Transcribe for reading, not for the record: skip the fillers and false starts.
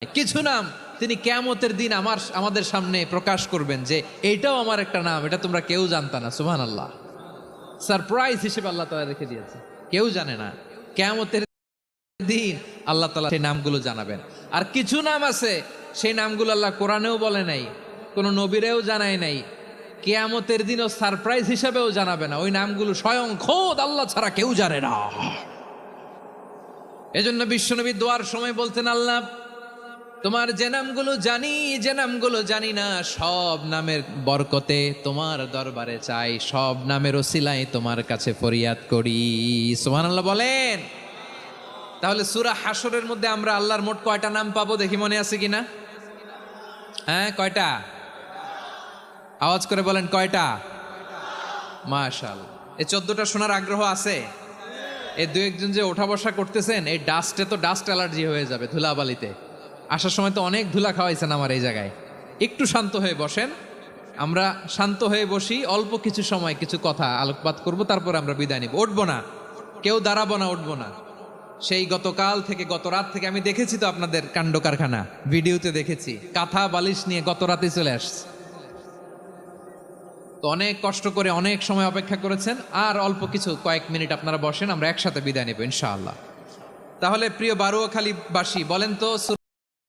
কিছু নাম তিনি কিয়ামতের দিন আমাদের সামনে প্রকাশ করবেন যে এইটাও আমার একটা নাম, এটা তোমরা কেউ জানতা না। সুবহানাল্লাহ, সারপ্রাইজ হিসেবে আল্লাহ তাআলা রেখে দিয়েছে, কেউ জানে না। কিয়ামতের দিন আল্লাহ তাআলা সেই নামগুলো জানাবেন। আর কিছু নাম আছে সেই নামগুলো আল্লাহ কোরআনেও বলে নাই, কোন নবীরেও জানায় নাই, কিয়ামতের দিনও সারপ্রাইজ হিসেবেও জানাবে না। ওই নামগুলো স্বয়ং খোদ আল্লাহ ছাড়া কেউ জানে না। এজন্য বিশ্বনবী দোয়ার সময় বলতেন, আল্লাহ তোমার যে নামগুলো জানি, যে নামগুলো জানি না, সব নামের বরকতে তোমার দরবারে চাই, সব নামের ওসিলায় তোমার কাছে ফরিয়াদ করি। সুবহানাল্লাহ বলেন। তাহলে সূরা হাশরের মধ্যে আমরা আল্লাহর মোট কয়টা নাম পাবো দেখি, মনে আছে কিনা? হ্যাঁ, কয়টা? আওয়াজ করে বলেন, কয়টা? মাশাআল্লাহ। এই 14টা শোনার আগ্রহ আছে? এই দু একজন যে ওঠা বসা করতেছেন, এই ডাস্টে তো ডাস্ট অ্যালার্জি হয়ে যাবে, ধুলাবালিতে আসার সময় তো অনেক ধুলা খাওয়াইছেন আমার এই জায়গায়। একটু শান্ত হয়ে বসেন, আমরা শান্ত হয়ে বসি, অল্প কিছু সময় কিছু কথা আলোকপাত করব, তারপর আমরা বিদায় নিব। উঠবো না, কেউ দাঁড়াবো না, উঠবো না। সেই গতকাল থেকে, গত রাত থেকে আমি দেখেছি তো আপনাদের কাণ্ড কারখানা, ভিডিওতে দেখেছি, কাঁথা বালিশ নিয়ে গত রাতে চলে আসছে। তো অনেক কষ্ট করে অনেক সময় অপেক্ষা করেছেন, আর অল্প কিছু কয়েক মিনিট আপনারা বসেন, আমরা একসাথে বিদায় নেব ইনশাআল্লাহ। তাহলে প্রিয় বারুয়াখালীবাসী বলেন তো